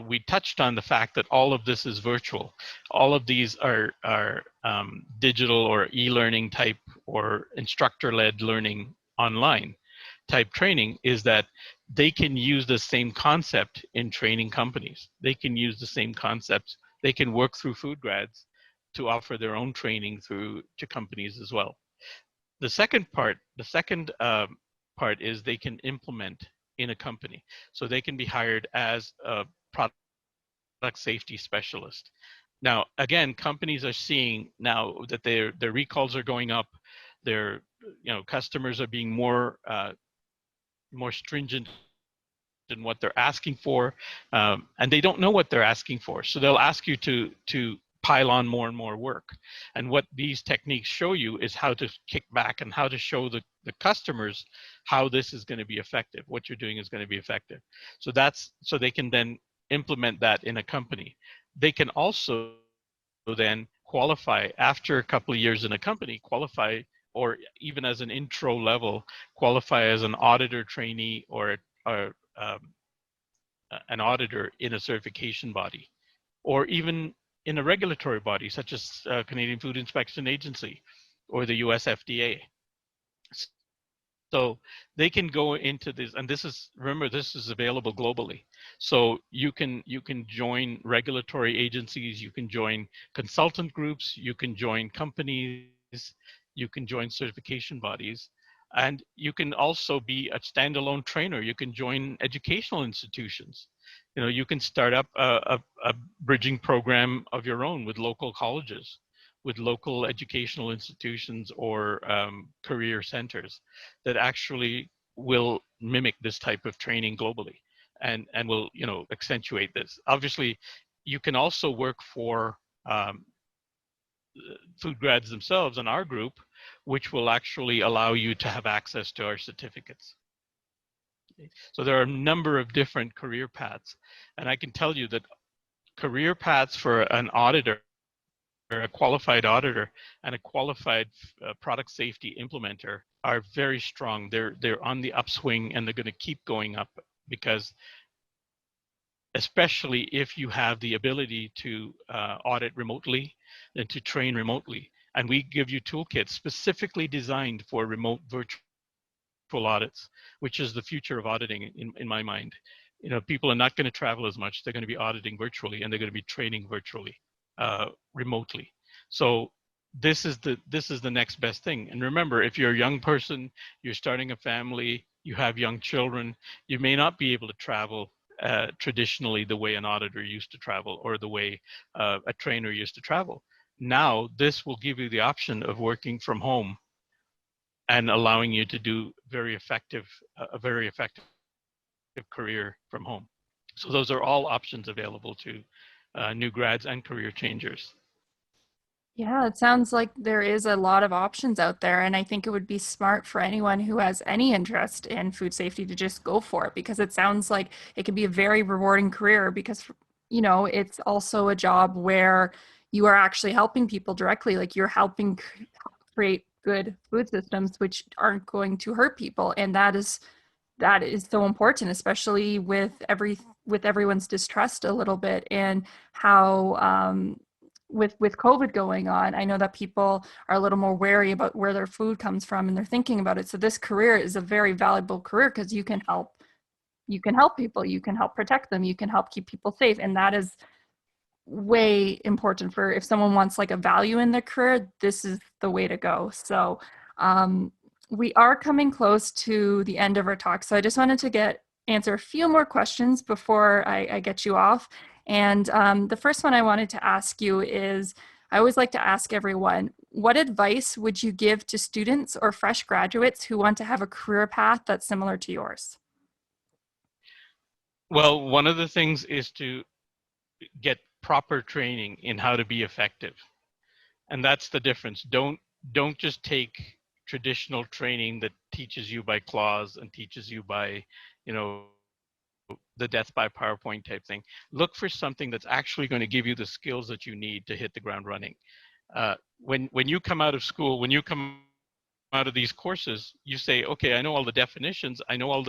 we touched on the fact that all of this is virtual. All of these are digital or e-learning type or instructor-led learning online type training, is that they can use the same concept in training companies. They can use the same concepts. They can work through FoodGrads to offer their own training to companies as well. The second part is they can implement in a company. So they can be hired as a product safety specialist. Now, again, companies are seeing now that their recalls are going up. Their customers are being more stringent in what they're asking for, and they don't know what they're asking for. So they'll ask you to pile on more and more work. And what these techniques show you is how to kick back and how to show the customers how this is going to be effective, what you're doing is going to be effective. So they can then implement that in a company. They can also then qualify after a couple of years in a company, qualify, or even as an intro level, qualify as an auditor trainee or an auditor in a certification body, or even in a regulatory body such as Canadian Food Inspection Agency or the US FDA. So they can go into this, and remember, this is available globally. So you can join regulatory agencies, you can join consultant groups, you can join companies, you can join certification bodies, and you can also be a standalone trainer. You can join educational institutions. You can start up a bridging program of your own with local colleges, with local educational institutions or career centers that actually will mimic this type of training globally and will accentuate this. Obviously, you can also work for FoodGrads themselves in our group, which will actually allow you to have access to our certificates. So there are a number of different career paths, and I can tell you that career paths for an auditor, or a qualified auditor, and a qualified product safety implementer are very strong. They're on the upswing, and they're going to keep going up, because especially if you have the ability to audit remotely and to train remotely. And we give you toolkits specifically designed for remote virtual audits, which is the future of auditing in my mind. People are not going to travel as much. They're going to be auditing virtually, and they're going to be training virtually, remotely. So this is the next best thing. And remember, if you're a young person, you're starting a family, you have young children, you may not be able to travel traditionally the way an auditor used to travel, or the way a trainer used to travel. Now, this will give you the option of working from home and allowing you to do a very effective career from home. So those are all options available to new grads and career changers. Yeah, it sounds like there is a lot of options out there, and I think it would be smart for anyone who has any interest in food safety to just go for it, because it sounds like it can be a very rewarding career, because it's also a job where you are actually helping people directly. Like you're helping create good food systems which aren't going to hurt people, and that is so important, especially with everyone's distrust a little bit, and how with COVID going on, I know that people are a little more wary about where their food comes from, and they're thinking about it. So this career is a very valuable career because you can help people, you can help protect them, you can help keep people safe, and that is way important for if someone wants like a value in their career. This is the way to go. So we are coming close to the end of our talk, so I just wanted to answer a few more questions before I get you off. And the first one I wanted to ask you is, I always like to ask everyone, what advice would you give to students or fresh graduates who want to have a career path that's similar to yours? Well, one of the things is to get proper training in how to be effective. And that's the difference. Don't just take traditional training that teaches you by clause and teaches you by, the death by PowerPoint type thing. Look for something that's actually going to give you the skills that you need to hit the ground running. When you come out of school, when you come out of these courses, you say, okay, I know all the definitions, I know all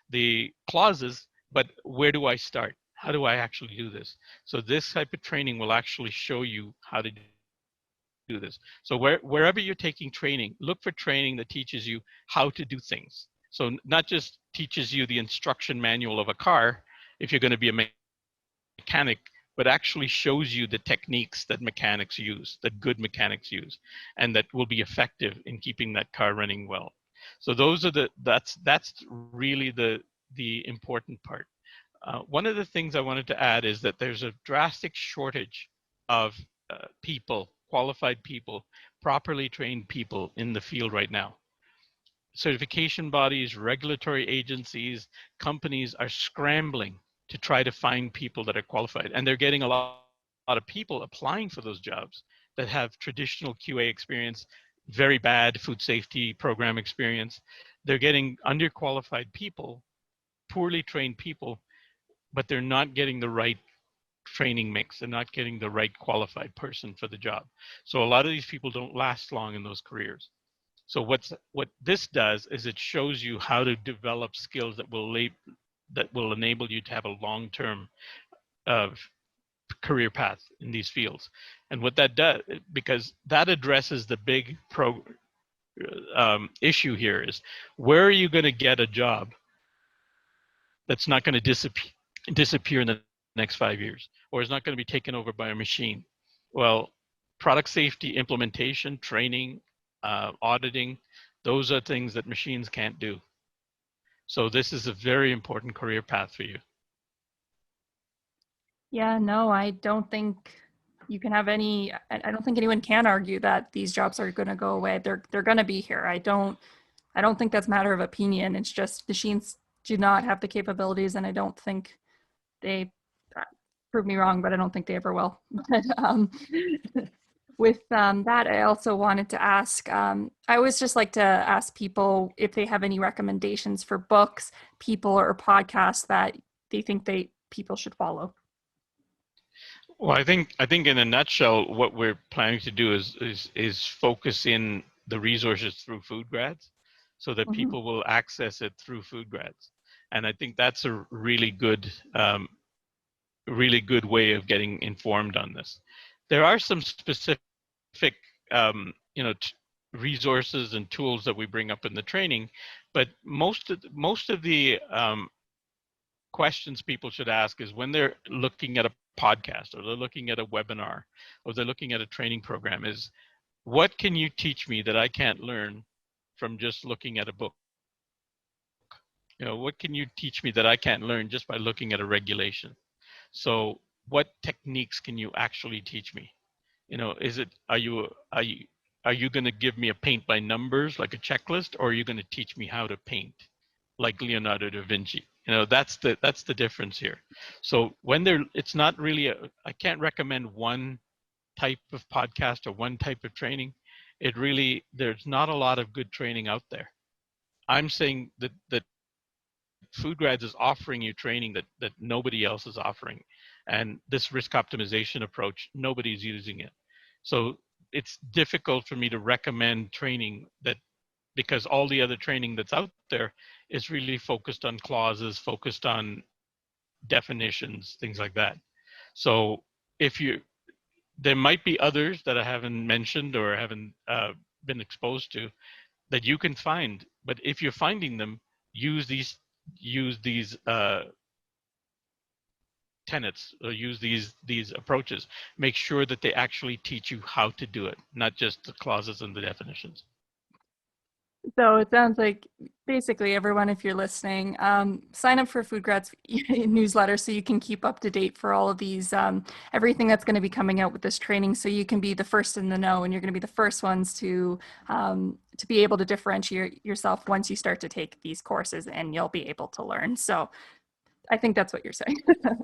the clauses, but where do I start? How do I actually do this? So this type of training will actually show you how to do this. So wherever you're taking training, look for training that teaches you how to do things. So not just teaches you the instruction manual of a car, if you're going to be a mechanic, but actually shows you the techniques that mechanics use, that good mechanics use, and that will be effective in keeping that car running well. So those are that's really the important part. One of the things I wanted to add is that there's a drastic shortage of people, qualified people, properly trained people in the field right now. Certification bodies, regulatory agencies, companies are scrambling to try to find people that are qualified. And they're getting a lot of people applying for those jobs that have traditional QA experience, very bad food safety program experience. They're getting underqualified people, poorly trained people, but they're not getting the right training mix. They're not getting the right qualified person for the job. So a lot of these people don't last long in those careers. So what this does is it shows you how to develop skills that will enable you to have a long-term career path in these fields. And what that does, because that addresses the big issue here, is where are you going to get a job that's not going to disappear in the next 5 years, or is not going to be taken over by a machine? Well, product safety implementation, training, auditing, those are things that machines can't do. So this is a very important career path for you. Yeah, no, I don't think you can have any, I don't think anyone can argue that these jobs are going to go away. They're going to be here. I don't think that's a matter of opinion. It's just machines do not have the capabilities, and I don't think they prove me wrong, but I don't think they ever will. But with that, I also wanted to ask, I always just like to ask people if they have any recommendations for books, people, or podcasts that they think people should follow. Well, I think in a nutshell, what we're planning to do is focus in the resources through FoodGrads, so that people will access it through FoodGrads, and I think that's a really good way of getting informed on this. There are some specific resources and tools that we bring up in the training, but most of the questions people should ask is when they're looking at a podcast, or they're looking at a webinar, or they're looking at a training program, is what can you teach me that I can't learn from just looking at a book? What can you teach me that I can't learn just by looking at a regulation? So what techniques can you actually teach me? Are you going to give me a paint by numbers, like a checklist, or are you going to teach me how to paint like Leonardo da Vinci? That's the difference here. So it's not really I can't recommend one type of podcast or one type of training. There's not a lot of good training out there. I'm saying that FoodGrads is offering you training that nobody else is offering. And this risk optimization approach, nobody's using it. So it's difficult for me to recommend training that, because all the other training that's out there is really focused on clauses, focused on definitions, things like that. So if you, there might be others that I haven't mentioned or haven't been exposed to that you can find, but if you're finding them, use these tenets, or use these approaches. Make sure that they actually teach you how to do it, not just the clauses and the definitions. So it sounds like basically everyone, if you're listening, sign up for FoodGrads newsletter so you can keep up to date for all of these, everything that's going to be coming out with this training, so you can be the first in the know, and you're going to be the first ones to be able to differentiate yourself once you start to take these courses, and you'll be able to learn. So I think that's what you're saying.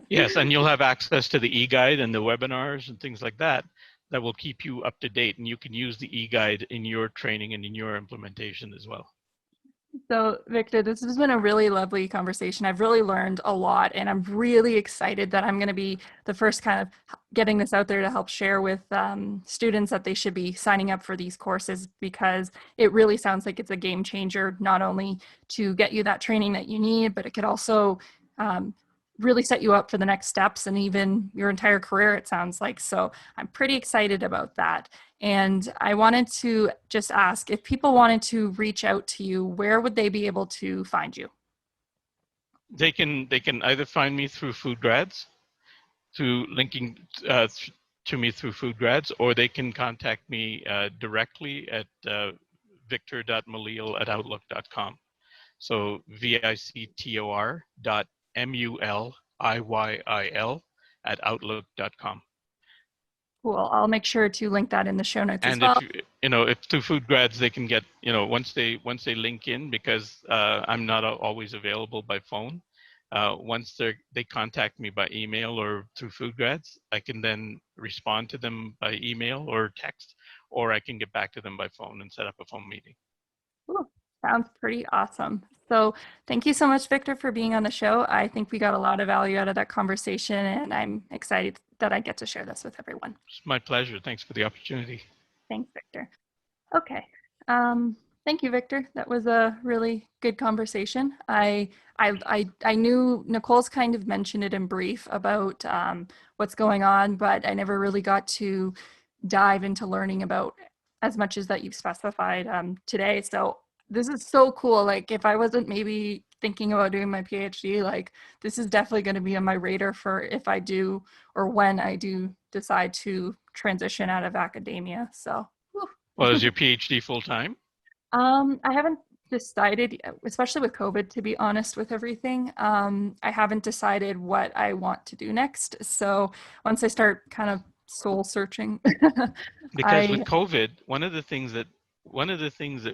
Yes, and you'll have access to the e-guide and the webinars and things like that that will keep you up to date, and you can use the e-guide in your training and in your implementation as well. So, Victor, this has been a really lovely conversation. I've really learned a lot, and I'm really excited that I'm going to be the first kind of getting this out there to help share with students that they should be signing up for these courses, because it really sounds like it's a game changer, not only to get you that training that you need, but it could also really set you up for the next steps and even your entire career, it sounds like. So I'm pretty excited about that. And I wanted to just ask, if people wanted to reach out to you, where would they be able to find you? They can either find me through FoodGrads, through linking to me through FoodGrads, or they can contact me directly at victor.muliyil@outlook.com. So victor.muliyil@outlook.com. Cool. I'll make sure to link that in the show notes as And well. if through FoodGrads they can get, once they link in, because I'm not always available by phone. Once they contact me by email or through FoodGrads, I can then respond to them by email or text, or I can get back to them by phone and set up a phone meeting. Cool. Sounds pretty awesome. So thank you so much, Victor, for being on the show. I think we got a lot of value out of that conversation, and I'm excited that I get to share this with everyone. It's my pleasure. Thanks for the opportunity. Thanks, Victor. Okay. Thank you, Victor. That was a really good conversation. I knew Nicole's kind of mentioned it in brief about what's going on, but I never really got to dive into learning about as much as that you've specified today. So this is so cool. Like, if I wasn't maybe thinking about doing my PhD, like, this is definitely going to be on my radar for if I do, or when I do decide to transition out of academia. So. Well, is your PhD full-time? I haven't decided, especially with COVID, to be honest with everything. I haven't decided what I want to do next. So once I start kind of soul searching, because with COVID, one of the things that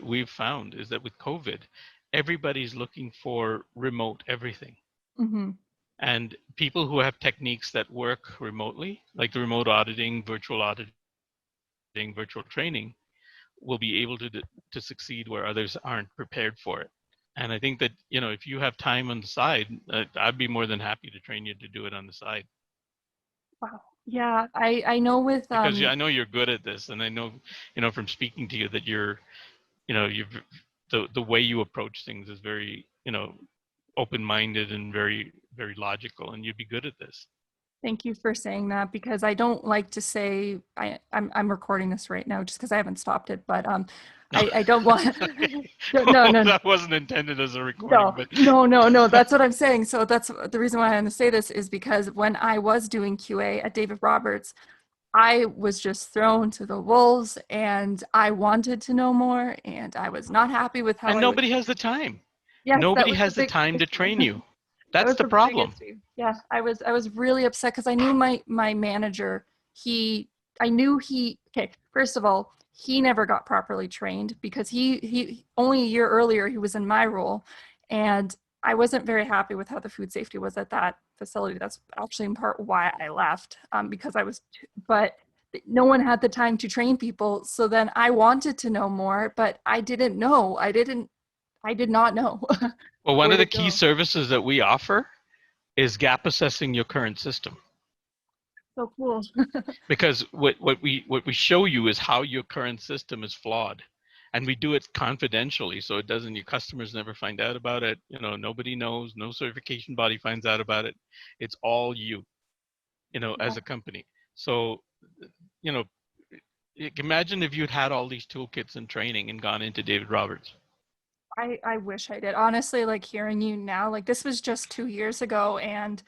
we've found is that with COVID, everybody's looking for remote everything. Mm-hmm. And people who have techniques that work remotely, like the remote auditing, virtual training, will be able to succeed where others aren't prepared for it. And I think that, if you have time on the side, I'd be more than happy to train you to do it on the side. Wow. Yeah, I know with because I know you're good at this, and I know, from speaking to you that you're the way you approach things is very, open-minded and very, very logical, and you'd be good at this. Thank you for saying that, because I don't like to say I'm recording this right now just because I haven't stopped it, but I don't want no, that wasn't intended as a recording. No, that's what I'm saying. So that's the reason why I want to say this, is because when I was doing QA at David Roberts, I was just thrown to the wolves, and I wanted to know more, and I was not happy with how. And nobody has the time. Yes, nobody has the time to train you. That's the problem. Yeah, I was really upset because I knew my manager. Okay, first of all, he never got properly trained, because he only a year earlier he was in my role, and I wasn't very happy with how the food safety was at that facility. That's actually in part why I left, because but no one had the time to train people. So then I wanted to know more, but I didn't know. I did not know. Well, one of the key services that we offer is gap assessing your current system. So cool. Because what we show you is how your current system is flawed, and we do it confidentially, so it doesn't, your customers never find out about it. Nobody knows, no certification body finds out about it. It's all you, Yeah. as a company. So, you know, imagine if you'd had all these toolkits and training and gone into David Roberts. I wish I did. Honestly, like hearing you now, like this was just 2 years ago, and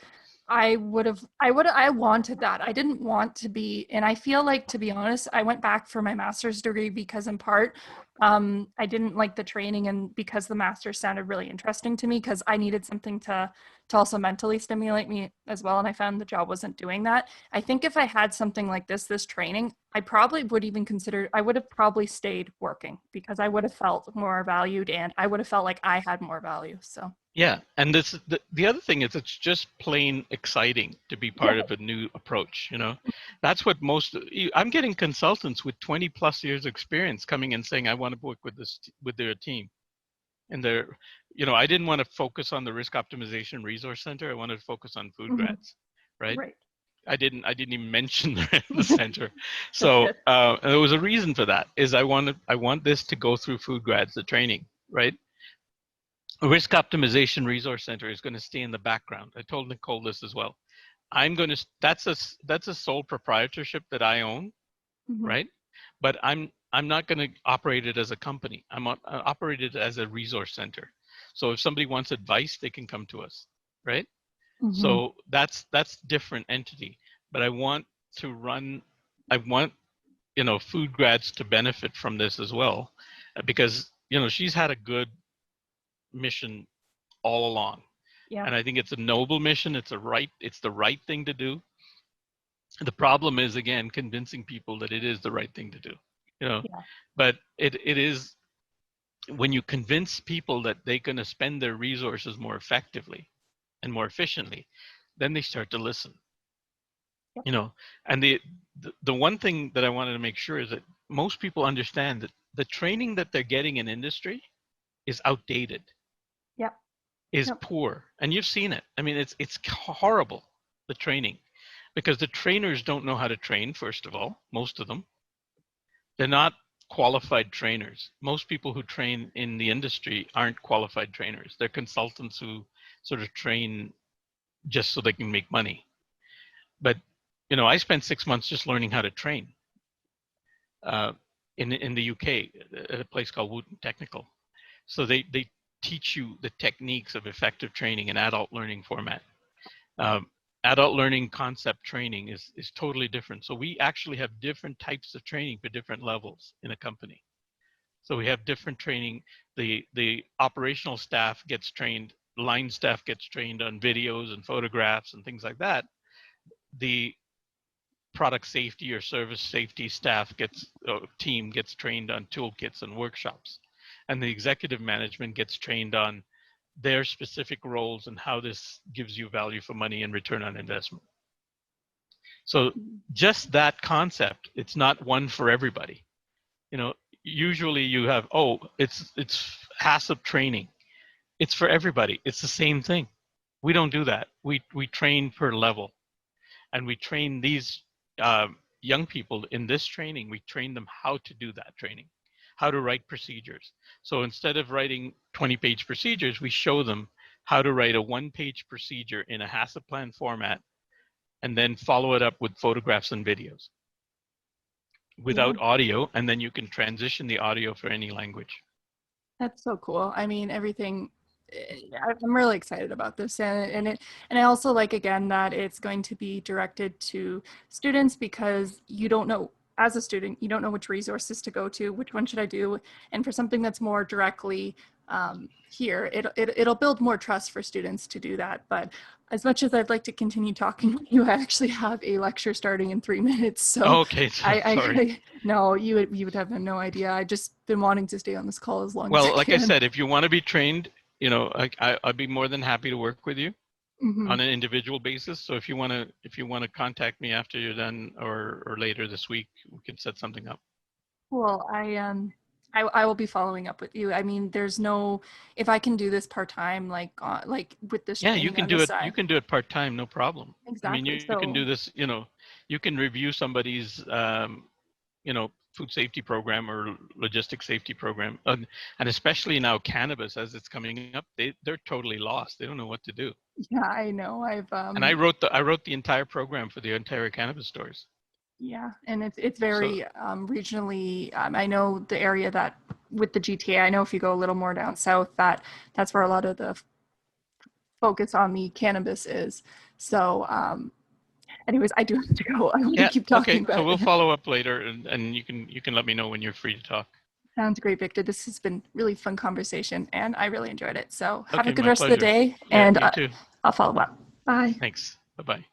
I wanted that. I didn't want to be, and I feel like, to be honest, I went back for my master's degree because in part, I didn't like the training, and because the master's sounded really interesting to me, because I needed something to also mentally stimulate me as well. And I found the job wasn't doing that. I think if I had something like this training, I probably would even consider, I would have probably stayed working because I would have felt more valued and I would have felt like I had more value. So, Yeah, and the other thing is it's just plain exciting to be yeah. part of a new approach. That's what I'm getting consultants with 20 plus years experience coming and saying I want to work with their team. And I didn't want to focus on the risk optimization resource center. I wanted to focus on Mhm. FoodGrads, right? Right. I didn't even mention the center. That's So good. and there was a reason for that. Is I want this to go through FoodGrads, the training, right? A risk optimization resource center is going to stay in the background. I told Nicole this as well. That's a sole proprietorship that I own, Mhm. right? But I'm not going to operate it as a company. I'm operate it as a resource center. So if somebody wants advice, they can come to us, right? Mhm. So that's different entity. But I want FoodGrads to benefit from this as well, because she's had a good mission all along. Yeah. And I think it's a noble mission. It's the right thing to do. The problem is, again, convincing people that it is the right thing to do. You know, Yeah. but it is, when you convince people that they're going to spend their resources more effectively and more efficiently, then they start to listen. Yep. You know, and the one thing that I wanted to make sure is that most people understand that the training that they're getting in industry is outdated, Yep. is Yep. poor, and you've seen it. I mean, it's horrible, the training, because the trainers don't know how to train. First of all, most of them, they're not qualified trainers. Most people who train in the industry aren't qualified trainers. They're consultants who sort of train just so they can make money. But I spent 6 months just learning how to train uh, in the UK at a place called Wooten Technical. So they teach you the techniques of effective training in adult learning format. Um, Adult learning concept training is totally different. So we actually have different types of training for different levels in a company. So we have different training. The operational staff gets trained, line staff gets trained on videos and photographs and things like that. The product safety or service safety staff team gets trained on toolkits and workshops, and the executive management gets trained on their specific roles and how this gives you value for money and return on investment. So Mhm. just that concept, it's not one for everybody. You know, Usually you have, it's HACCP training. It's for everybody. It's the same thing. We don't do that. We train per level, and we train these young people in this training. We train them how to do that training, how to write procedures. So instead of writing 20-page procedures, we show them how to write a one-page procedure in a HACCP plan format, and then follow it up with photographs and videos Yeah. without audio, and then you can transition the audio for any language. That's so cool. I mean, everything. I'm really excited about this, and I also like, again, that it's going to be directed to students, because you don't know, as a student, you don't know which resources to go to, which one should I do, and for something that's more directly here, it'll build more trust for students to do that. But as much as I'd like to continue talking with you, I actually have a lecture starting in 3 minutes, so Okay, I, sorry. I no, you would have no idea. I just been wanting to stay on this call as long as I Well, like I can. said, if you want to be trained, I'd be more than happy to work with you Hmm. on an individual basis. So if you want to contact me after you're done, or later this week, we can set something up. Cool. I will be following up with you. I mean, there's no, if I can do this part-time, like with this Yeah, you training can on the do it. You side. can do it part-time, no problem. I mean, Exactly. you can do So this, you can review somebody's, food safety program or logistic safety program. And especially now cannabis, as it's coming up, they're totally lost. They don't know what to do. yeah, I know. And I wrote the entire program for the Ontario cannabis stores. Yeah, and it's So very regionally. I know the area that with the GTA. I know if you go a little more down south, that's where a lot of the focus on the cannabis is. So, anyways, I do have to go. I want to yeah, keep okay. talking, So but we'll follow up later, and you can let me know when you're free to talk. sounds great, Victor. This has been really fun conversation, and I really enjoyed it. So, have a Okay, good my rest of the pleasure. day, Yeah, and you too. I'll follow up. Bye. Thanks. Bye bye.